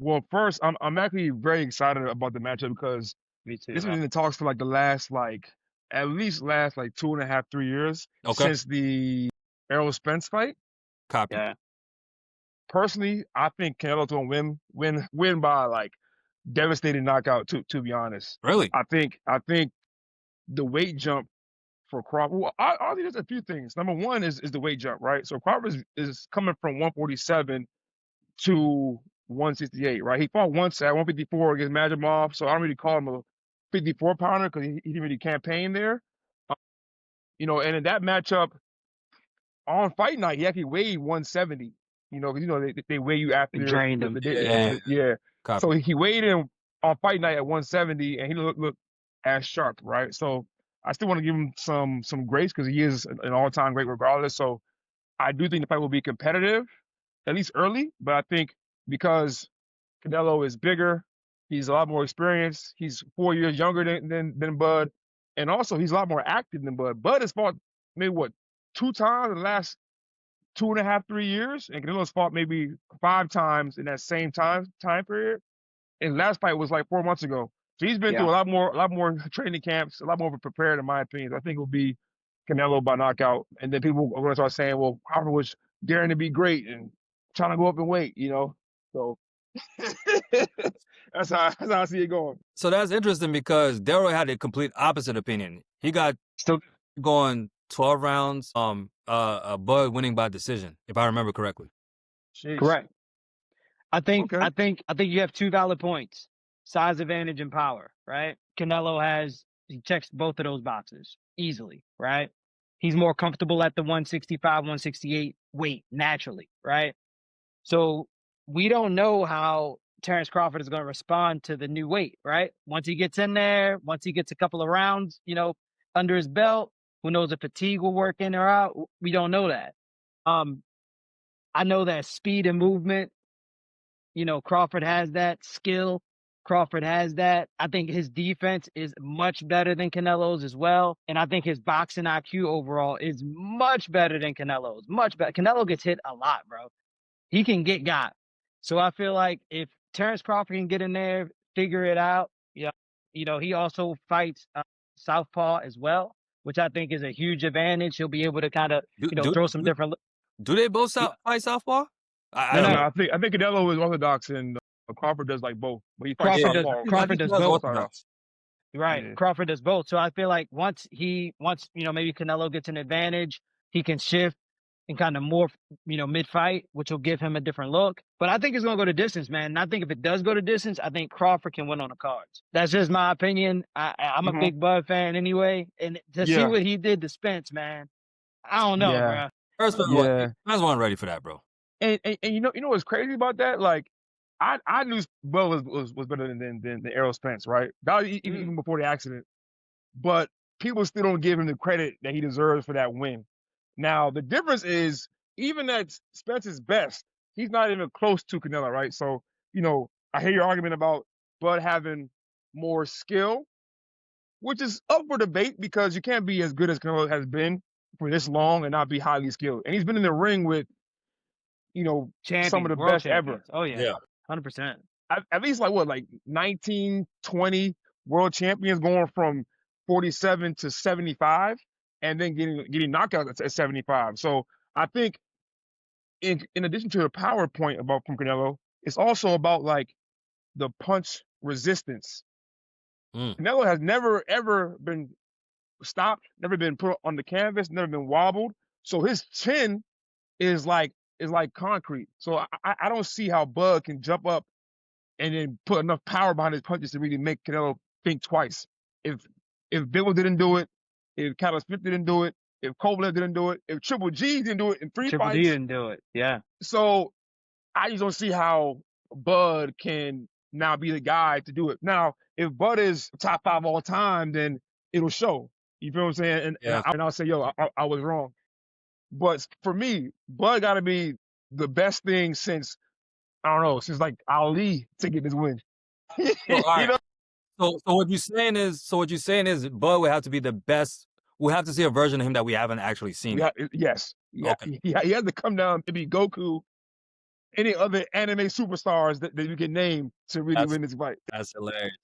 Well, first, I'm actually very excited about the matchup because Me too, this was man. in the talks for like the last at least last like 2.5, 3 years Okay. since the Errol Spence fight. Copy. Yeah. Personally, I think Canelo's gonna win by like devastating knockout. To be honest, Really? I think the weight jump for Crawford. Well, I think there's a few things. Number one is the weight jump, right? So Crawford is coming from 147 to 168, right? He fought once at 154 against Majimov, so I don't really call him a 54 pounder because he didn't really campaign there. Uh, and in that matchup on fight night, he actually weighed 170. Because they weigh you after We drained the, him. the day. Yeah. Yeah. So Copy. he weighed in on fight night at 170, and he looked as sharp, right? So I still want to give him some grace because he is an all-time great regardless. So I do think the fight will be competitive, at least early, but I think because Canelo is bigger, he's a lot more experienced, he's 4 years younger than Bud, and also he's a lot more active than Bud. Bud has fought maybe what 2 times in the last 2.5, 3 years, and Canelo's fought maybe 5 times in that same time period. And last fight was like 4 months ago. So he's been through Yeah. a lot more training camps, a lot more prepared, in my opinion. I think it will be Canelo by knockout, and then people are going to start saying, "Well, Crawford was daring to be great and trying to go up in weight." So that's how I see it going. So that's interesting because Daryl had a complete opposite opinion. He got Still going 12 rounds. Bud winning by decision, if I remember correctly. Jeez. correct. I think Okay. you have two valid points: size advantage and power. Right? Canelo he checks both of those boxes easily. Right? He's more comfortable at the 165, 168 weight naturally. Right? So we don't know how Terrence Crawford is going to respond to the new weight. Right? Once he gets in there, once he gets a couple of rounds, under his belt, who knows if fatigue will work in or out? We don't know that. I know that speed and movement. Crawford has that skill. Crawford has that. I think his defense is much better than Canelo's as well. And I think his boxing IQ overall is much better than Canelo's. Much better. Canelo gets hit a lot, bro. He can get got. So I feel like if Terrence Crawford can get in there, figure it out, he also fights southpaw as well, which I think is a huge advantage. He'll be able to kind of, throw some different. Do they both fight southpaw? I No, don't no. know. I think Canelo is orthodox and Crawford does like both, but he fights Crawford does. southpaw. Crawford does He was both. orthodox. Right. Yeah. Crawford does both. So I feel like once maybe Canelo gets an advantage, he can shift and kind of morph, mid-fight, which will give him a different look. But I think it's going to go to distance, man. And I think if it does go to distance, I think Crawford can win on the cards. That's just my opinion. I'm a big Bud fan anyway. And to see Yeah. what he did to Spence, man, I don't know, Yeah. bro. First of all, I wasn't ready for that, bro. And you know what's crazy about that? Like, I knew Bud was better than Errol Spence, right? That was even before the accident. But people still don't give him the credit that he deserves for that win. Now the difference is even at Spence's best, he's not even close to Canelo, right? So I hear your argument about Bud having more skill, which is up for debate because you can't be as good as Canelo has been for this long and not be highly skilled. And he's been in the ring with some of the World best champions. ever. Oh, yeah. 100%. At least like 19, 20 world champions going from 47 to 75 and then getting knockouts at 75. So I think in addition to the power point from Canelo, it's also about like the punch resistance. Canelo has never ever been stopped, never been put on the canvas, never been wobbled. So his chin is like concrete. So I don't see how Bud can jump up and then put enough power behind his punches to really make Canelo think twice. If Bivol didn't do it, if Callum Smith didn't do it, if Kovalev didn't do it, if Triple G didn't do it in 3 Triple fights. D didn't do it. Yeah. So I just don't see how Bud can now be the guy to do it. Now, if Bud is top 5 all time, then it'll show. You feel what I'm saying? And I'll say, yo, I was wrong. But for me, Bud got to be the best thing since, I don't know, since like Ali to get this win. So, all right. So what you're saying is Bud would have to be the best. We have to see a version of him that we haven't actually seen. Yes. Yeah. Okay. He has to come down to be Goku any other anime superstars that you can name to really That's win this fight. that's hilarious.